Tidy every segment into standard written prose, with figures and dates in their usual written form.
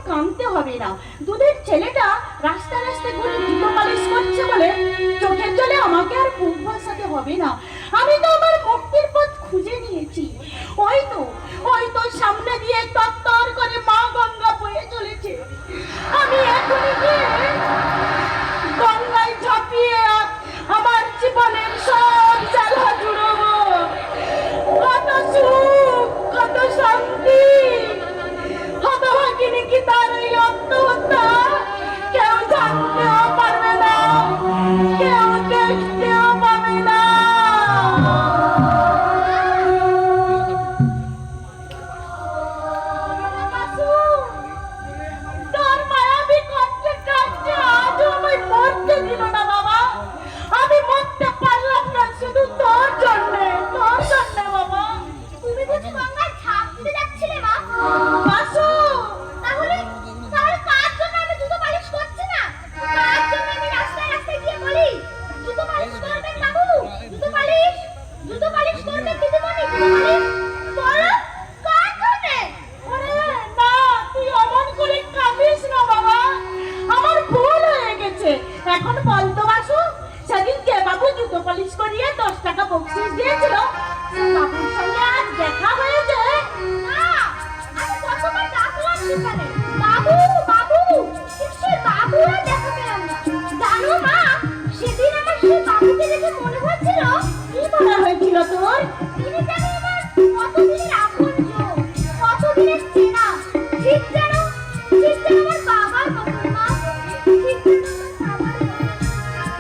কাঁদতে হবে না। দুধের ছেলেটা রাস্তা রাস্তায় ঘুরে জুতো পালিশ করছে বলে চোখের জলে আমাকে আর বুক ভাসাতে হবে না। আমি তো আমার মুক্তির পথ খুঁজে নিয়েছি। ওই তো সামনে দিয়ে তত্তর করে মা গঙ্গা বয়ে চলেছে। আমি এখনই গিয়ে গঙ্গায় ঝাঁপিয়ে আমার জীবনের সব জ্বালা জুড়বো। কত সুখ, কত শান্তি। হতভাগিনী কি তার এই আত্মহত্যা কেউ জানতেও পারবে না, কেউ দেখতেও পাবে না। তোর মায়াবী কষ্টে কাটতে আজও আমায় মরতে দিল না বাবা। আমি মরতে পারলাম না শুধু তোর জন্যে বাবা। তুমি বুঝি গঙ্গায় ঝাঁপ দিতে যাচ্ছিলে মা? বাসু, তাহলে কার জন্য আমি জুতো পালিশ করছি না? কার জন্য আমি রাস্তায় রাস্তায় গিয়ে বলি জুতো পালিশ করবেন বাবু, জুতো পালিশ করবেন দিদিমণি, জুতো পালিশ বলো কার জন্য? ওরে না, তুই অমন করে কাঁদিস না বাবা। আমার ভুল হয়ে গেছে। এখন বল তো বাসু, সেদিন যে বাবু জুতো পালিশ করিয়ে 10 টাকা বকশিশ দিয়েছিল, সে বাবুর সঙ্গে আজ দেখা হয়েছে? না, আমি কতবার ডাকলাম সেখানে বাবু বাবু, কিন্তু সেই বাবু আর দেখা পেলাম না। জানো মা, সেদিন আমার সেই বাবুকে দেখে মনে হচ্ছিল, কি মনে হয়েছিল তোর? তিনি যেন আমার কতদিনের আপনজন, কতদিনের চেনা। ঠিক যেন আমার বাবার মতো মা, ঠিক যেন আমার বাবার মতো।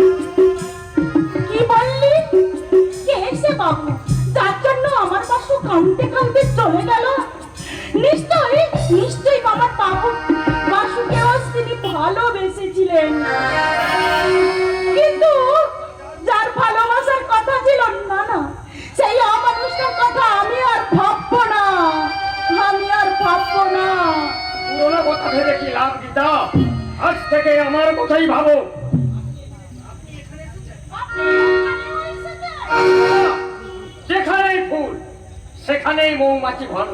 কি বললি? কে সে বাবু যার জন্য আমার বাসু কাঁদতে কাঁদতে চলে গেল? নিশ্চয়ই আমার বাসুকেও তিনি ভালোবেসেছিলেন। কিন্তু যার ভালোবাসার কথা ছিল না, সেই অমানুষটার কথা আমি আর ভাববো না। পুরোনো কথা ভেবে কি লাভ গীতা? আজ থেকে আমার কথাই ভাবো। যেখানেই ফুল সেখানেই মৌমাছি ভর।